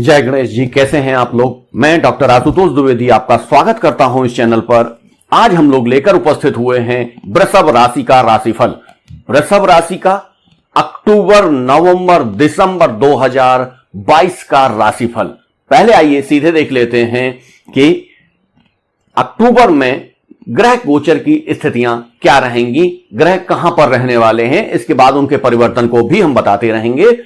जय गणेश जी, कैसे हैं आप लोग। मैं डॉक्टर आशुतोष द्विवेदी आपका स्वागत करता हूं इस चैनल पर। आज हम लोग लेकर उपस्थित हुए हैं वृषभ राशि का राशिफल। वृषभ राशि का अक्टूबर, नवंबर, दिसंबर 2022 का राशिफल। पहले आइए सीधे देख लेते हैं कि अक्टूबर में ग्रह गोचर की स्थितियां क्या रहेंगी, ग्रह कहां पर रहने वाले हैं, इसके बाद उनके परिवर्तन को भी हम बताते रहेंगे।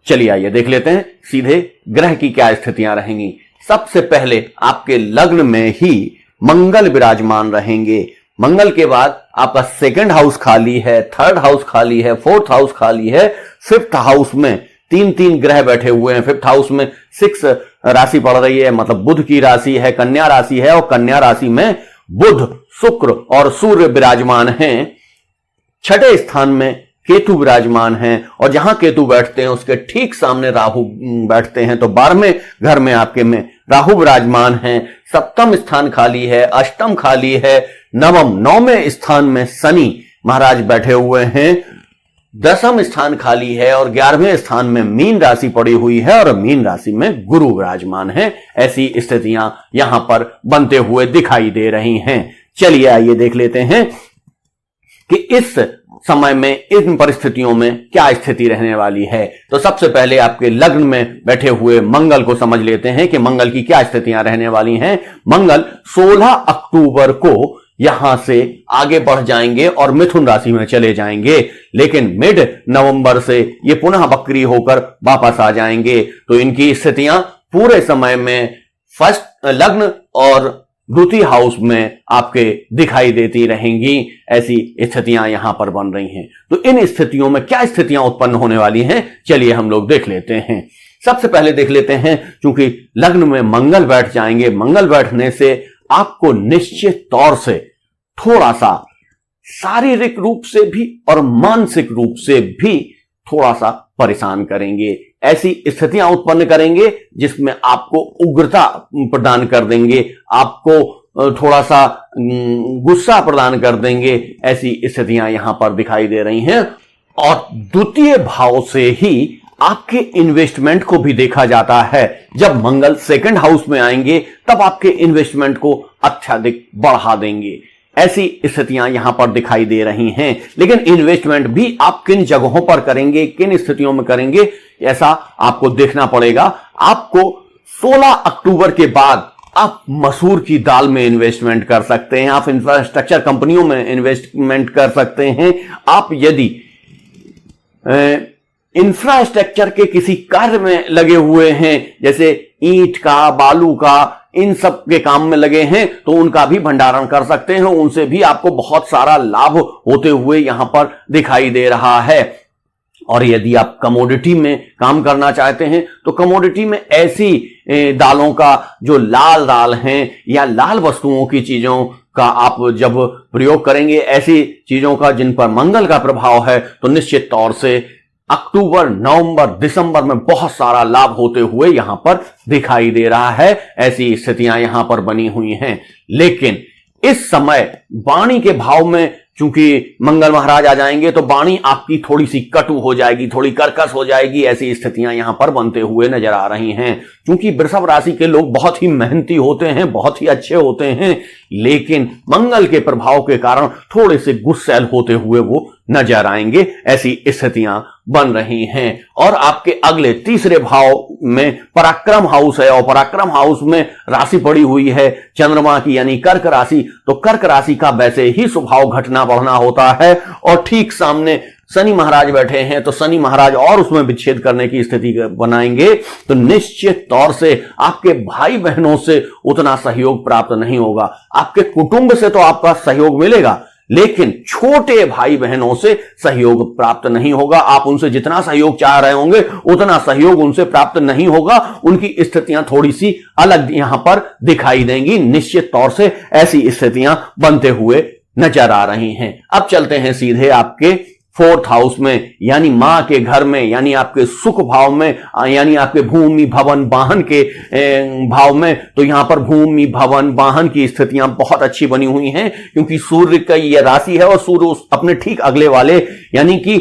चलिए आइए देख लेते हैं सीधे ग्रह की क्या स्थितियां रहेंगी। सबसे पहले आपके लग्न में ही मंगल विराजमान रहेंगे। मंगल के बाद आपका सेकंड हाउस खाली है, थर्ड हाउस खाली है, फोर्थ हाउस खाली है, फिफ्थ हाउस में तीन तीन ग्रह बैठे हुए हैं। फिफ्थ हाउस में 6 राशि पड़ रही है, मतलब बुध की राशि है, कन्या राशि है, और कन्या राशि में बुध, शुक्र और सूर्य विराजमान हैं। छठे स्थान में केतु विराजमान हैं, और जहां केतु बैठते हैं उसके ठीक सामने राहु बैठते हैं। तो 12वें घर में आपके में राहु विराजमान हैं। सप्तम स्थान खाली है, अष्टम खाली है, नौवें स्थान में शनि महाराज बैठे हुए हैं, 10वां स्थान खाली है, और 11वें स्थान में मीन राशि पड़ी हुई है, और मीन राशि में गुरु विराजमान है। ऐसी स्थितियां यहां पर बनते हुए दिखाई दे रही हैं। चलिए आइए देख लेते हैं कि इस समय में इन परिस्थितियों में क्या स्थिति रहने वाली है। तो सबसे पहले आपके लग्न में बैठे हुए मंगल को समझ लेते हैं कि मंगल की क्या स्थितियां रहने वाली हैं। मंगल 16 अक्टूबर को यहां से आगे बढ़ जाएंगे और मिथुन राशि में चले जाएंगे, लेकिन मिड नवंबर से ये पुनः वक्री होकर वापस आ जाएंगे। तो इनकी स्थितियां पूरे समय में फर्स्ट लग्न और द्वितीय हाउस में आपके दिखाई देती रहेंगी। ऐसी स्थितियां यहां पर बन रही हैं। तो इन स्थितियों में क्या स्थितियां उत्पन्न होने वाली हैं, चलिए हम लोग देख लेते हैं। सबसे पहले देख लेते हैं, क्योंकि लग्न में मंगल बैठ जाएंगे, मंगल बैठने से आपको निश्चित तौर से थोड़ा सा शारीरिक रूप से भी और मानसिक रूप से भी थोड़ा सा परेशान करेंगे। ऐसी स्थितियां उत्पन्न करेंगे जिसमें आपको उग्रता प्रदान कर देंगे, आपको थोड़ा सा गुस्सा प्रदान कर देंगे। ऐसी स्थितियां यहां पर दिखाई दे रही हैं। और द्वितीय भाव से ही आपके इन्वेस्टमेंट को भी देखा जाता है। जब मंगल सेकंड हाउस में आएंगे तब आपके इन्वेस्टमेंट को अत्यधिक बढ़ा देंगे। ऐसी स्थितियां यहां पर दिखाई दे रही हैं। लेकिन इन्वेस्टमेंट भी आप किन जगहों पर करेंगे, किन स्थितियों में करेंगे, ऐसा आपको देखना पड़ेगा। आपको 16 अक्टूबर के बाद आप मसूर की दाल में इन्वेस्टमेंट कर सकते हैं, आप इंफ्रास्ट्रक्चर कंपनियों में इन्वेस्टमेंट कर सकते हैं। आप यदि इंफ्रास्ट्रक्चर के किसी कार्य में लगे हुए हैं, जैसे ईंट का, बालू का, इन सब के काम में लगे हैं, तो उनका भी भंडारण कर सकते हैं। उनसे भी आपको बहुत सारा लाभ होते हुए यहां पर दिखाई दे रहा है। और यदि आप कमोडिटी में काम करना चाहते हैं तो कमोडिटी में ऐसी दालों का जो लाल दाल हैं या लाल वस्तुओं की चीजों का आप जब प्रयोग करेंगे, ऐसी चीजों का जिन पर मंगल का प्रभाव है, तो निश्चित तौर से अक्टूबर, नवंबर, दिसंबर में बहुत सारा लाभ होते हुए यहां पर दिखाई दे रहा है। ऐसी स्थितियां यहां पर बनी हुई हैं। लेकिन इस समय वाणी के भाव में चूंकि मंगल महाराज आ जाएंगे तो वाणी आपकी थोड़ी सी कटु हो जाएगी, थोड़ी कर्कश हो जाएगी। ऐसी स्थितियां यहां पर बनते हुए नजर आ रही हैं। क्योंकि वृषभ राशि के लोग बहुत ही मेहनती होते हैं, बहुत ही अच्छे होते हैं, लेकिन मंगल के प्रभाव के कारण थोड़े से गुस्सैल होते हुए वो नजर आएंगे। ऐसी स्थितियां बन रही हैं। और आपके अगले तीसरे भाव में पराक्रम हाउस है, और पराक्रम हाउस में राशि पड़ी हुई है चंद्रमा की, यानी कर्क राशि। तो कर्क राशि का वैसे ही स्वभाव घटना बढ़ना होता है, और ठीक सामने शनि महाराज बैठे हैं, तो शनि महाराज और उसमें विच्छेद करने की स्थिति बनाएंगे। तो निश्चित तौर से आपके भाई बहनों से उतना सहयोग प्राप्त नहीं होगा। आपके कुटुंब से तो आपका सहयोग मिलेगा, लेकिन छोटे भाई बहनों से सहयोग प्राप्त नहीं होगा। आप उनसे जितना सहयोग चाह रहे होंगे उतना सहयोग उनसे प्राप्त नहीं होगा। उनकी स्थितियां थोड़ी सी अलग यहां पर दिखाई देंगी। निश्चित तौर से ऐसी स्थितियां बनते हुए नजर आ रही हैं। अब चलते हैं सीधे आपके फोर्थ हाउस में, यानी मां के घर में, यानी आपके सुख भाव में, यानी आपके भूमि भवन वाहन के भाव में। तो यहां पर भूमि भवन वाहन की स्थितियां बहुत अच्छी बनी हुई हैं, क्योंकि सूर्य का यह राशि है और सूर्य अपने ठीक अगले वाले यानी कि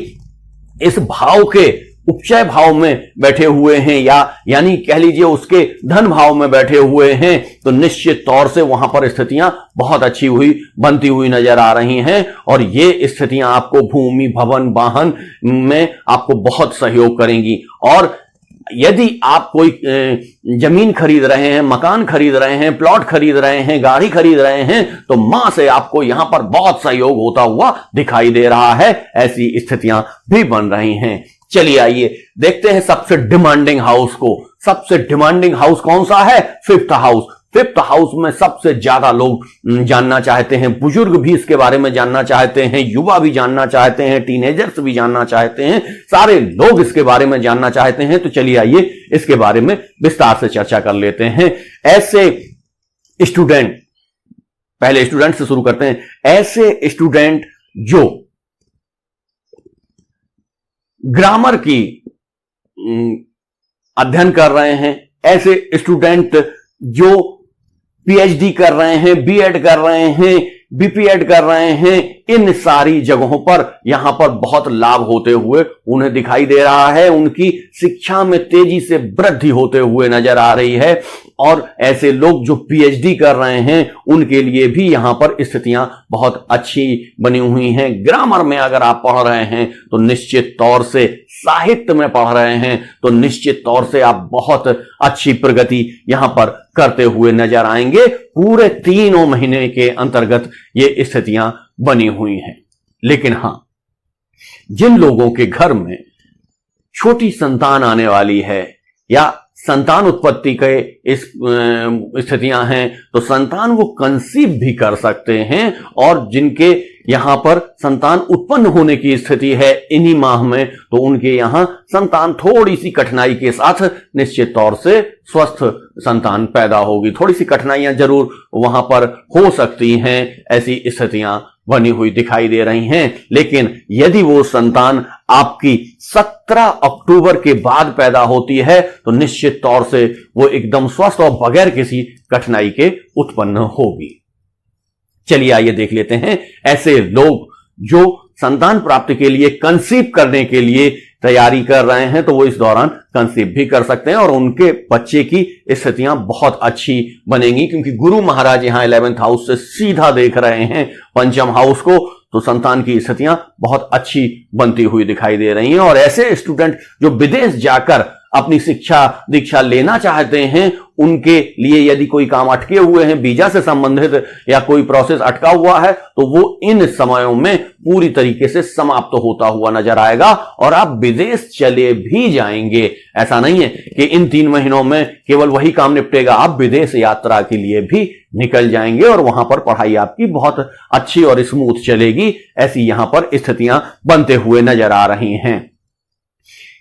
इस भाव के उपचय भाव में बैठे हुए हैं या यानी कह लीजिए उसके धन भाव में बैठे हुए हैं, तो निश्चित तौर से वहां पर स्थितियां बहुत अच्छी बनती हुई नजर आ रही हैं। और ये स्थितियां आपको भूमि, भवन, वाहन में आपको बहुत सहयोग करेंगी। और यदि आप कोई जमीन खरीद रहे हैं, मकान खरीद रहे हैं, प्लॉट खरीद रहे हैं, गाड़ी खरीद रहे हैं, तो मां से आपको यहां पर बहुत सहयोग होता हुआ दिखाई दे रहा है। ऐसी स्थितियां भी बन रही हैं। चलिए आइए देखते हैं सबसे डिमांडिंग हाउस को। सबसे डिमांडिंग हाउस कौन सा है? Fifth house. फिफ्थ हाउस में सबसे ज्यादा लोग जानना चाहते हैं, बुजुर्ग भी इसके बारे में जानना चाहते हैं, युवा भी जानना चाहते हैं, टीनेजर्स भी जानना चाहते हैं, सारे लोग इसके बारे में जानना चाहते हैं। तो चलिए आइए इसके बारे में विस्तार से चर्चा कर लेते हैं। ऐसे स्टूडेंट, पहले स्टूडेंट से शुरू करते हैं। ऐसे स्टूडेंट जो ग्रामर की अध्ययन कर रहे हैं, ऐसे स्टूडेंट जो पीएचडी कर रहे हैं, बीएड कर रहे हैं, बीपीएड कर रहे हैं, इन सारी जगहों पर यहां पर बहुत लाभ होते हुए उन्हें दिखाई दे रहा है। उनकी शिक्षा में तेजी से वृद्धि होते हुए नजर आ रही है। और ऐसे लोग जो पीएचडी कर रहे हैं उनके लिए भी यहां पर स्थितियां बहुत अच्छी बनी हुई हैं। ग्रामर में अगर आप पढ़ रहे हैं तो निश्चित तौर से, साहित्य में पढ़ रहे हैं तो निश्चित तौर से आप बहुत अच्छी प्रगति यहां पर करते हुए नजर आएंगे। पूरे 3 महीने के अंतर्गत ये स्थितियां बनी हुई हैं। लेकिन हां, जिन लोगों के घर में छोटी संतान आने वाली है या संतान उत्पत्ति के इस स्थितियां हैं, तो संतान वो कंसीव भी कर सकते हैं। और जिनके यहां पर संतान उत्पन्न होने की स्थिति है इन्हीं माह में, तो उनके यहां संतान थोड़ी सी कठिनाई के साथ निश्चित तौर से स्वस्थ संतान पैदा होगी। थोड़ी सी कठिनाइयां जरूर वहां पर हो सकती हैं, ऐसी स्थितियां बनी हुई दिखाई दे रही हैं। लेकिन यदि वो संतान आपकी 17 अक्टूबर के बाद पैदा होती है तो निश्चित तौर से वो एकदम स्वस्थ और बगैर किसी कठिनाई के उत्पन्न होगी। चलिए आइए देख लेते हैं ऐसे लोग जो संतान प्राप्ति के लिए, कंसीव करने के लिए तैयारी कर रहे हैं, तो वो इस दौरान कंसीव भी कर सकते हैं और उनके बच्चे की स्थितियां बहुत अच्छी बनेंगी। क्योंकि गुरु महाराज यहां 11th हाउस से सीधा देख रहे हैं पंचम हाउस को, तो संतान की स्थितियां बहुत अच्छी बनती हुई दिखाई दे रही हैं। और ऐसे स्टूडेंट जो विदेश जाकर अपनी शिक्षा दीक्षा लेना चाहते हैं, उनके लिए यदि कोई काम अटके हुए हैं, वीजा से संबंधित या कोई प्रोसेस अटका हुआ है, तो वो इन समयों में पूरी तरीके से समाप्त होता हुआ नजर आएगा और आप विदेश चले भी जाएंगे। ऐसा नहीं है कि इन 3 महीनों में केवल वही काम निपटेगा, आप विदेश यात्रा के लिए भी निकल जाएंगे और वहां पर पढ़ाई आपकी बहुत अच्छी और स्मूथ चलेगी। ऐसी यहां पर स्थितियां बनते हुए नजर आ रही हैं।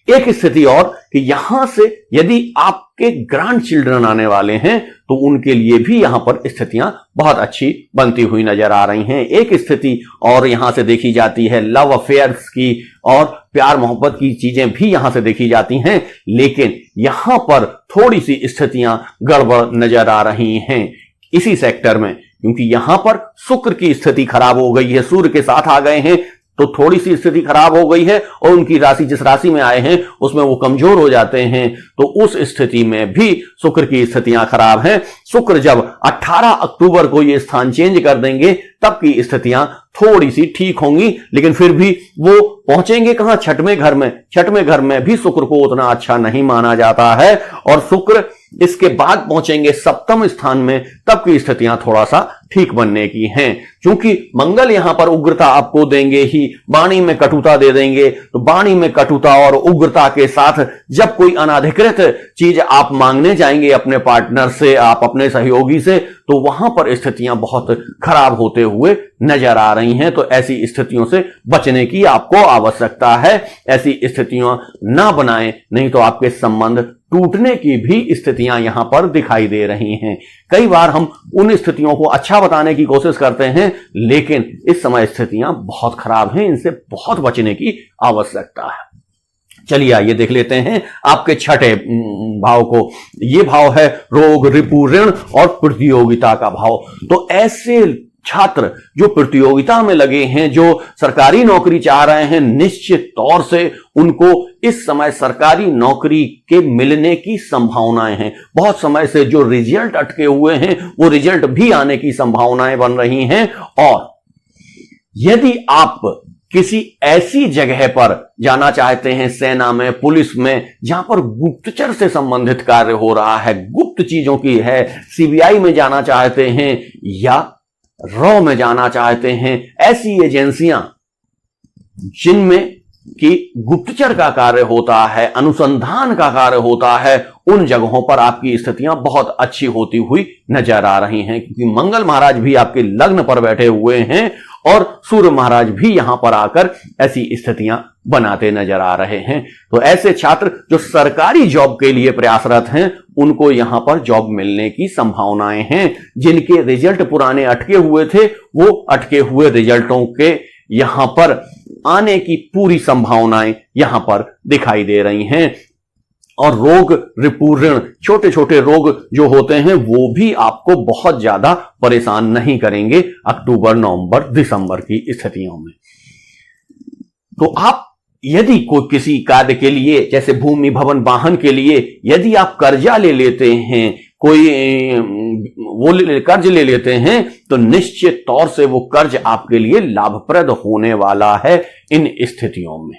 एक स्थिति और कि यहां से यदि आपके ग्रैंड चिल्ड्रन आने वाले हैं तो उनके लिए भी यहां पर स्थितियां बहुत अच्छी बनती हुई नजर आ रही हैं। एक स्थिति और यहां से देखी जाती है लव अफेयर्स की, और प्यार मोहब्बत की चीजें भी यहां से देखी जाती हैं। लेकिन यहां पर थोड़ी सी स्थितियां गड़बड़ नजर आ रही हैं इसी सेक्टर में, क्योंकि यहां पर शुक्र की स्थिति खराब हो गई है, सूर्य के साथ आ गए हैं, तो थोड़ी सी स्थिति खराब हो गई है और उनकी राशि, जिस राशि में आए हैं उसमें वो कमजोर हो जाते हैं। तो उस स्थिति में भी शुक्र की स्थितियां खराब हैं। शुक्र जब 18 अक्टूबर को ये स्थान चेंज कर देंगे तब की स्थितियां थोड़ी सी ठीक होंगी। लेकिन फिर भी वो पहुंचेंगे कहां? छठवें घर में। छठवें घर में भी शुक्र को उतना अच्छा नहीं माना जाता है और शुक्र इसके बाद पहुंचेंगे 7वें स्थान में, तब की स्थितियां थोड़ा सा ठीक बनने की हैं। क्योंकि मंगल यहां पर उग्रता आपको देंगे ही, वाणी में कटुता दे देंगे, तो वाणी में कटुता और उग्रता के साथ जब कोई अनाधिकृत चीज आप मांगने जाएंगे अपने पार्टनर से, आप अपने सहयोगी से, तो वहां पर स्थितियां बहुत खराब होते हुए नजर आ रही हैं। तो ऐसी स्थितियों से बचने की आपको आवश्यकता है। ऐसी स्थितियां ना बनाएं, नहीं तो आपके संबंध टूटने की भी स्थितियां यहां पर दिखाई दे रही हैं। कई बार हम उन स्थितियों को अच्छा बताने की कोशिश करते हैं, लेकिन इस समय स्थितियां बहुत खराब हैं, इनसे बहुत बचने की आवश्यकता है। चलिए आइए देख लेते हैं आपके छठे भाव को। यह भाव है रोग, रिपु, ऋण और प्रतियोगिता का भाव। तो ऐसे छात्र जो प्रतियोगिता में लगे हैं, जो सरकारी नौकरी चाह रहे हैं, निश्चित तौर से उनको इस समय सरकारी नौकरी के मिलने की संभावनाएं हैं। बहुत समय से जो रिजल्ट अटके हुए हैं वो रिजल्ट भी आने की संभावनाएं बन रही हैं। और यदि आप किसी ऐसी जगह पर जाना चाहते हैं, सेना में, पुलिस में, जहां पर गुप्तचर से संबंधित कार्य हो रहा है, गुप्त चीजों की है, सीबीआई में जाना चाहते हैं या रॉ में जाना चाहते हैं, ऐसी एजेंसियां जिनमें कि गुप्तचर का कार्य होता है, अनुसंधान का कार्य होता है, उन जगहों पर आपकी स्थितियां बहुत अच्छी होती हुई नजर आ रही हैं, क्योंकि मंगल महाराज भी आपके लग्न पर बैठे हुए हैं और सूर्य महाराज भी यहां पर आकर ऐसी स्थितियां बनाते नजर आ रहे हैं। तो ऐसे छात्र जो सरकारी जॉब के लिए प्रयासरत हैं, उनको यहां पर जॉब मिलने की संभावनाएं हैं। जिनके रिजल्ट पुराने अटके हुए थे, वो अटके हुए रिजल्टों के यहां पर आने की पूरी संभावनाएं यहां पर दिखाई दे रही हैं। और रोग रिपूर्ण, छोटे छोटे रोग जो होते हैं, वो भी आपको बहुत ज्यादा परेशान नहीं करेंगे अक्टूबर, नवंबर, दिसंबर की स्थितियों में। तो आप यदि कोई किसी कार्य के लिए, जैसे भूमि, भवन, वाहन के लिए यदि आप कर्जा ले लेते हैं, कोई कर्ज ले लेते हैं, तो निश्चित तौर से वो कर्ज आपके लिए लाभप्रद होने वाला है इन स्थितियों में।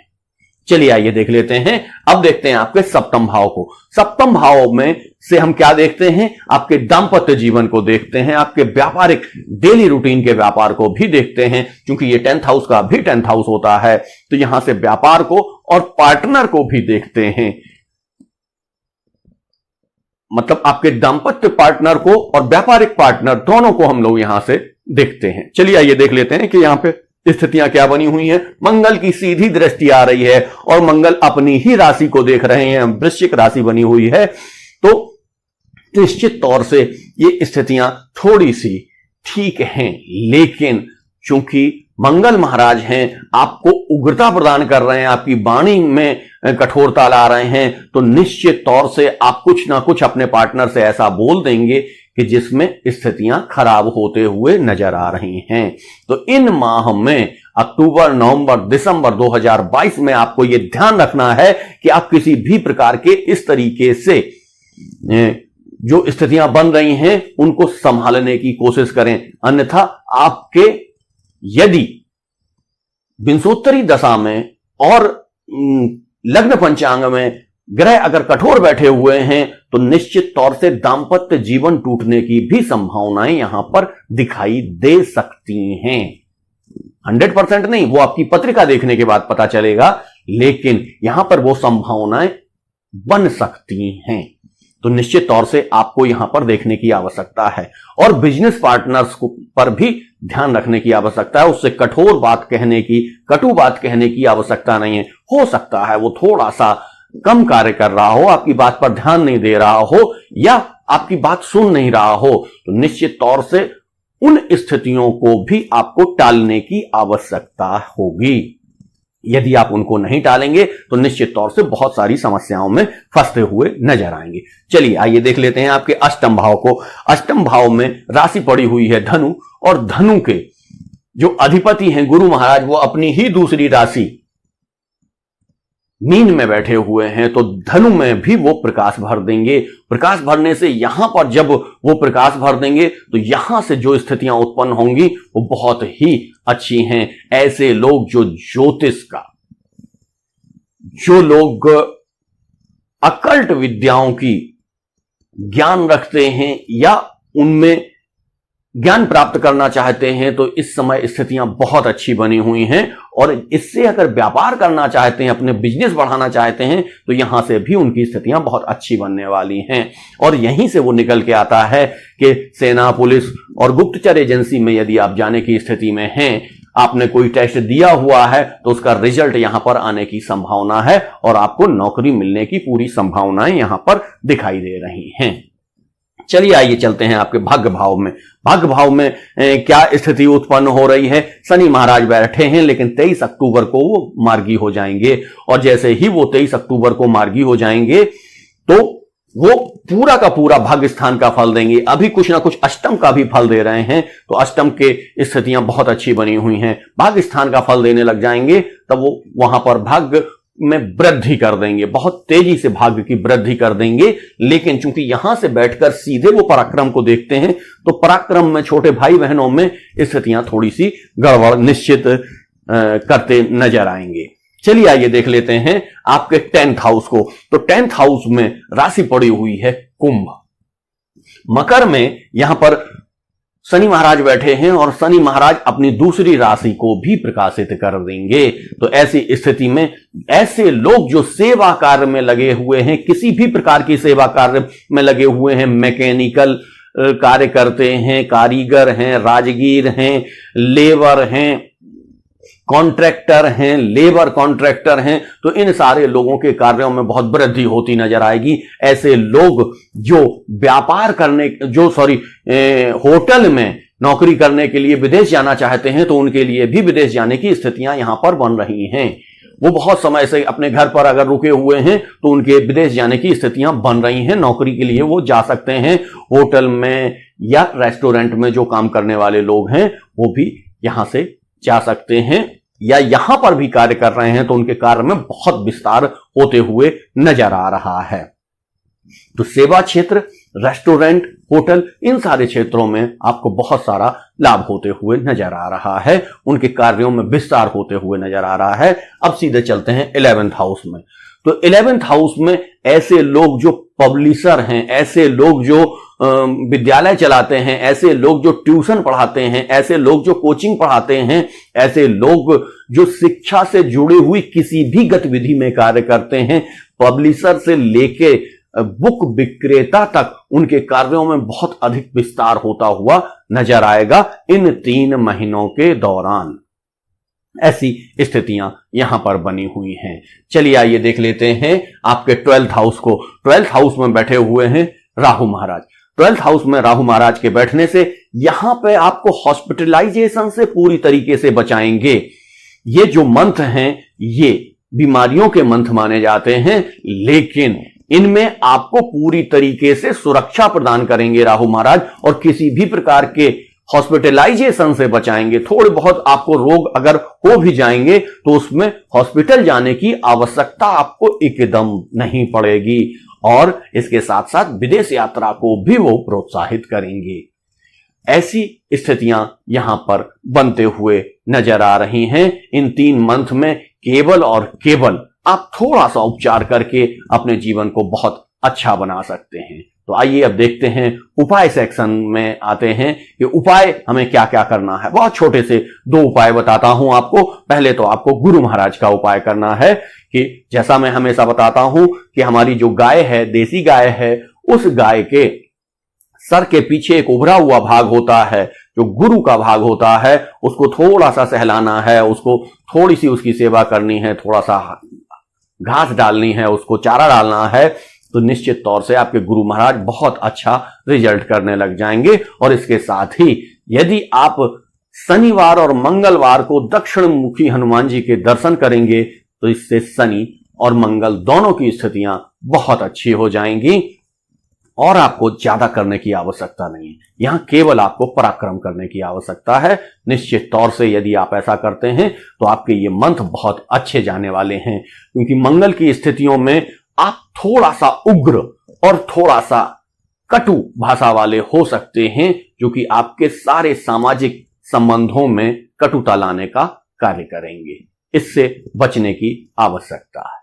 चलिए आइए देख लेते हैं। अब देखते हैं आपके सप्तम भाव को। सप्तम भाव में से हम क्या देखते हैं? आपके दांपत्य जीवन को देखते हैं, आपके व्यापारिक डेली रूटीन के व्यापार को भी देखते हैं, क्योंकि ये 10th हाउस का भी 10th हाउस होता है। तो यहां से व्यापार को और पार्टनर को भी देखते हैं, मतलब आपके दांपत्य पार्टनर को और व्यापारिक पार्टनर दोनों को हम लोग यहां से देखते हैं। चलिए आइए देख लेते हैं कि यहां पे स्थितियां क्या बनी हुई हैं। मंगल की सीधी दृष्टि आ रही है और मंगल अपनी ही राशि को देख रहे हैं, वृश्चिक राशि बनी हुई है। तो निश्चित तौर से ये स्थितियां थोड़ी सी ठीक हैं, लेकिन चूंकि मंगल महाराज हैं, आपको उग्रता प्रदान कर रहे हैं, आपकी वाणी में कठोरता ला रहे हैं, तो निश्चित तौर से आप कुछ ना कुछ अपने पार्टनर से ऐसा बोल देंगे कि जिसमें स्थितियां खराब होते हुए नजर आ रही हैं। तो इन माह में अक्टूबर, नवंबर, दिसंबर 2022 में आपको यह ध्यान रखना है कि आप किसी भी प्रकार के इस तरीके से जो स्थितियां बन रही हैं उनको संभालने की कोशिश करें। अन्यथा आपके यदि विंशोत्तरी दशा में और लग्न पंचांग में ग्रह अगर कठोर बैठे हुए हैं, तो निश्चित तौर से दांपत्य जीवन टूटने की भी संभावनाएं यहां पर दिखाई दे सकती हैं। 100% नहीं, वो आपकी पत्रिका देखने के बाद पता चलेगा, लेकिन यहां पर वो संभावनाएं बन सकती हैं। तो निश्चित तौर से आपको यहां पर देखने की आवश्यकता है। और बिजनेस पार्टनर्स पर भी ध्यान रखने की आवश्यकता है। उससे कठोर बात कहने की, कटु बात कहने की आवश्यकता नहीं है। हो सकता है वो थोड़ा सा कम कार्य कर रहा हो, आपकी बात पर ध्यान नहीं दे रहा हो या आपकी बात सुन नहीं रहा हो, तो निश्चित तौर से उन स्थितियों को भी आपको टालने की आवश्यकता होगी। यदि आप उनको नहीं टालेंगे तो निश्चित तौर से बहुत सारी समस्याओं में फंसते हुए नजर आएंगे। चलिए आइए देख लेते हैं आपके अष्टम भाव को। अष्टम भाव में राशि पड़ी हुई है धनु, और धनु के जो अधिपति हैं गुरु महाराज, वो अपनी ही दूसरी राशि मीन में बैठे हुए हैं। तो धनु में भी वो प्रकाश भर देंगे। प्रकाश भरने से यहां पर जब वो प्रकाश भर देंगे तो यहां से जो स्थितियां उत्पन्न होंगी वो बहुत ही अच्छी हैं। ऐसे लोग जो ज्योतिष का, जो लोग अकल्ट विद्याओं की ज्ञान रखते हैं या उनमें ज्ञान प्राप्त करना चाहते हैं, तो इस समय स्थितियां बहुत अच्छी बनी हुई हैं। और इससे अगर व्यापार करना चाहते हैं, अपने बिजनेस बढ़ाना चाहते हैं, तो यहां से भी उनकी स्थितियां बहुत अच्छी बनने वाली हैं। और यहीं से वो निकल के आता है कि सेना, पुलिस और गुप्तचर एजेंसी में यदि आप जाने की स्थिति में हैं, आपने कोई टेस्ट दिया हुआ है, तो उसका रिजल्ट यहां पर आने की संभावना है और आपको नौकरी मिलने की पूरी संभावनाएं यहां पर दिखाई दे रही हैं। चलिए आइए चलते हैं आपके भाग्य भाव में। भाग्य भाव में क्या स्थिति उत्पन्न हो रही है? शनि महाराज बैठे हैं, लेकिन 23 अक्टूबर को वो मार्गी हो जाएंगे। और जैसे ही वो 23 अक्टूबर को मार्गी हो जाएंगे, तो वो पूरा का पूरा भाग्य स्थान का फल देंगे। अभी कुछ ना कुछ अष्टम का भी फल दे रहे हैं, तो अष्टम के स्थितियां बहुत अच्छी बनी हुई हैं, भाग्य स्थान का फल देने लग जाएंगे, तब वो वहां पर भाग्य में वृद्धि कर देंगे, बहुत तेजी से भाग्य की वृद्धि कर देंगे। लेकिन चूंकि यहां से बैठकर सीधे वो पराक्रम को देखते हैं, तो पराक्रम में छोटे भाई बहनों में स्थितियां थोड़ी सी गड़बड़ निश्चित करते नजर आएंगे। चलिए आइए देख लेते हैं आपके 10th हाउस को। तो 10th हाउस में राशि पड़ी हुई है कुंभ। मकर में यहां पर शनि महाराज बैठे हैं और शनि महाराज अपनी दूसरी राशि को भी प्रकाशित कर देंगे। तो ऐसी स्थिति में ऐसे लोग जो सेवा कार्य में लगे हुए हैं, किसी भी प्रकार की सेवा कार्य में लगे हुए हैं, मैकेनिकल कार्य करते हैं, कारीगर हैं, राजगीर हैं, लेबर हैं, कॉन्ट्रैक्टर हैं, लेबर कॉन्ट्रैक्टर हैं, तो इन सारे लोगों के कार्यों में बहुत वृद्धि होती नजर आएगी। ऐसे लोग जो व्यापार करने होटल में नौकरी करने के लिए विदेश जाना चाहते हैं, तो उनके लिए भी विदेश जाने की स्थितियां यहां पर बन रही हैं। वो बहुत समय से अपने घर पर अगर रुके हुए हैं, तो उनके विदेश जाने की स्थितियां बन रही हैं, नौकरी के लिए वो जा सकते हैं। होटल में या रेस्टोरेंट में जो काम करने वाले लोग हैं, वो भी यहां से जा सकते हैं, या यहां पर भी कार्य कर रहे हैं, तो उनके कार्य में बहुत विस्तार होते हुए नजर आ रहा है। तो सेवा क्षेत्र, रेस्टोरेंट, होटल, इन सारे क्षेत्रों में आपको बहुत सारा लाभ होते हुए नजर आ रहा है, उनके कार्यों में विस्तार होते हुए नजर आ रहा है। अब सीधे चलते हैं 11th हाउस में। तो 11th हाउस में ऐसे लोग जो पब्लिशर हैं, ऐसे लोग जो विद्यालय चलाते हैं, ऐसे लोग जो ट्यूशन पढ़ाते हैं, ऐसे लोग जो कोचिंग पढ़ाते हैं, ऐसे लोग जो शिक्षा से जुड़ी हुई किसी भी गतिविधि में कार्य करते हैं, पब्लिशर से लेके बुक विक्रेता तक, उनके कार्यों में बहुत अधिक विस्तार होता हुआ नजर आएगा इन 3 महीनों के दौरान। ऐसी स्थितियां यहां पर बनी हुई हैं। चलिए आइए देख लेते हैं आपके 12th हाउस को। 12th हाउस में बैठे हुए हैं राहु महाराज। 12th हाउस में राहु महाराज के बैठने से यहां पे आपको हॉस्पिटलाइजेशन से पूरी तरीके से बचाएंगे। ये जो मंथ हैं, ये बीमारियों के मंथ माने जाते हैं, लेकिन इनमें आपको पूरी तरीके से सुरक्षा प्रदान करेंगे राहु महाराज, और किसी भी प्रकार के हॉस्पिटलाइजेशन से बचाएंगे। थोड़े बहुत आपको रोग अगर हो भी जाएंगे, तो उसमें हॉस्पिटल जाने की आवश्यकता आपको एकदम नहीं पड़ेगी, और इसके साथ साथ विदेश यात्रा को भी वो प्रोत्साहित करेंगे। ऐसी स्थितियां यहां पर बनते हुए नजर आ रही हैं। इन 3 मंथ में केवल और केवल आप थोड़ा सा उपचार करके अपने जीवन को बहुत अच्छा बना सकते हैं। तो आइए अब देखते हैं उपाय सेक्शन में आते हैं कि उपाय हमें क्या क्या करना है। बहुत छोटे से 2 उपाय बताता हूं आपको। पहले तो आपको गुरु महाराज का उपाय करना है कि जैसा मैं हमेशा बताता हूं कि हमारी जो गाय है, देसी गाय है, उस गाय के सर के पीछे एक उभरा हुआ भाग होता है, जो गुरु का भाग होता है, उसको थोड़ा सा सहलाना है, उसको थोड़ी सी उसकी सेवा करनी है, थोड़ा सा घास डालनी है, उसको चारा डालना है, तो निश्चित तौर से आपके गुरु महाराज बहुत अच्छा रिजल्ट करने लग जाएंगे। और इसके साथ ही यदि आप शनिवार और मंगलवार को दक्षिण मुखी हनुमान जी के दर्शन करेंगे, तो इससे शनि और मंगल दोनों की स्थितियां बहुत अच्छी हो जाएंगी, और आपको ज्यादा करने की आवश्यकता नहीं है। यहां केवल आपको पराक्रम करने की आवश्यकता है। निश्चित तौर से यदि आप ऐसा करते हैं, तो आपके ये मंथ बहुत अच्छे जाने वाले हैं, क्योंकि मंगल की स्थितियों में आप थोड़ा सा उग्र और थोड़ा सा कटु भाषा वाले हो सकते हैं, जो कि आपके सारे सामाजिक संबंधों में कटुता लाने का कार्य करेंगे। इससे बचने की आवश्यकता है।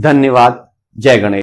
धन्यवाद। जय गणेश।